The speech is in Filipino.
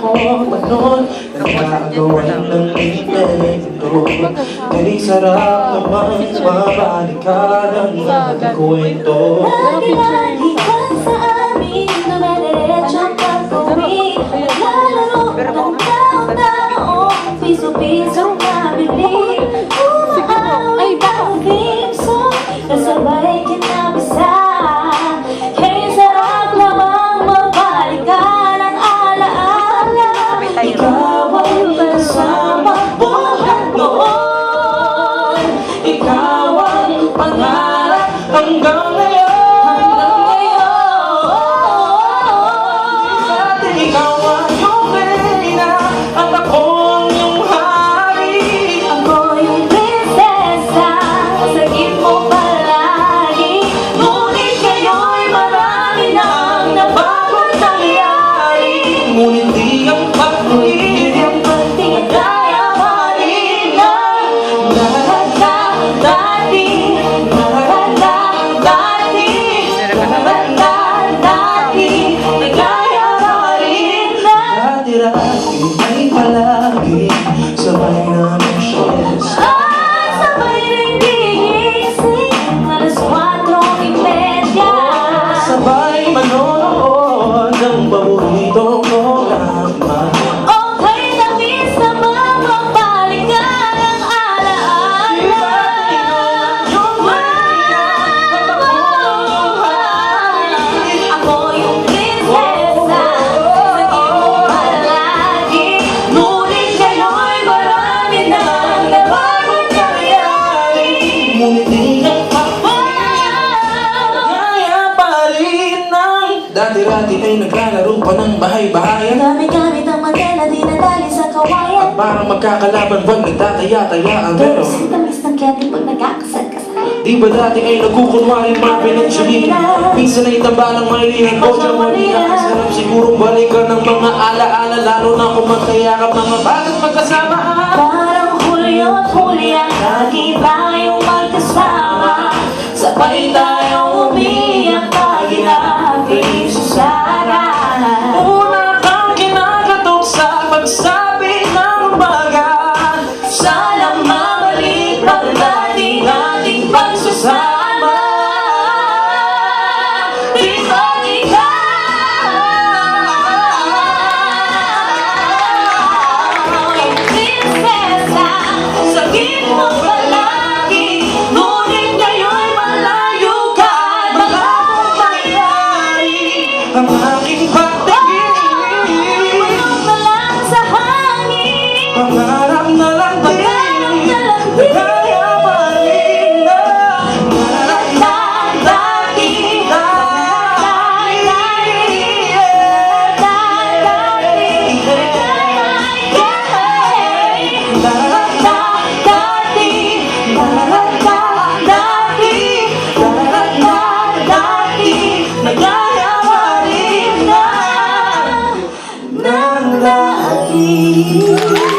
ako pa noon, nagkagawan ng intento. Kay sarap naman mabalikan ang ating kwento. Lagi-lagi ka sa amin, dumediretso ang pag-uwi. Naglalaro ng tao-tao, piso-piso nabili. Umaaway ang theme song, kasabay kinabisa. Kaya sarap namang mabalikan ang alaala. Ikaw ang kasama buhat noon. Ikaw ang pangarap hanggang ngayon. Ikaw ang iyong reyna at ako ang iyong hari. Ako yung prinsesa, sagip mo palagi. Ngunit ngayon'y marami nang nabagong nangyari. Ngunit di ang pag-ibig Kaya pa rin ang dati. Kaya pa rin ang dati-dati ay palagi sabay namin siyes. sabay rin gigising, alas 4:30. Sabay manonood ng paborito ko naman. Okay na miss na mababalikan ang alaala. Ako yung prinsesa, sagip mo palagi. Ngunit ngayon'y marami nang nabagong nangyari. Ngunit di ang kaya pa rin ang dati-dati ay naglalaro pa ng bahay-bahayan. Gamit-gamit ang mandela, dinadali sa kawayan. Parang magkakalaban buwan nagtataya-tayaan. Pero Pero sintamis ng candy pag nagkakasal-kasal. di ba dati ay nagkukunwaring Marvin at Julina? Minsan ay tambalang Maylin at Boja Molina. Sarap sigurong balikan ng mga alaala, lalo na kung magkayakap mga bagat magkasama. Parang Julio at Julia, lagi tayong magkasama. Sabay tayong umiyak pag inabi sa Sara. Una kang kinakatok sa pagsabi ng bagat. Sana mabalik ang dating ating pagsasama. Isa't ikaw ay prinsesa, sagip mo palagi. Ngunit ngayon'y malayo ka, malabong mangyari. Ang aking pagtingin, Tulog na lang sa hangin. pangarap na lang din. Pangarap na lang din. Kaya pa rin na Nagaya pa rin na ng dati.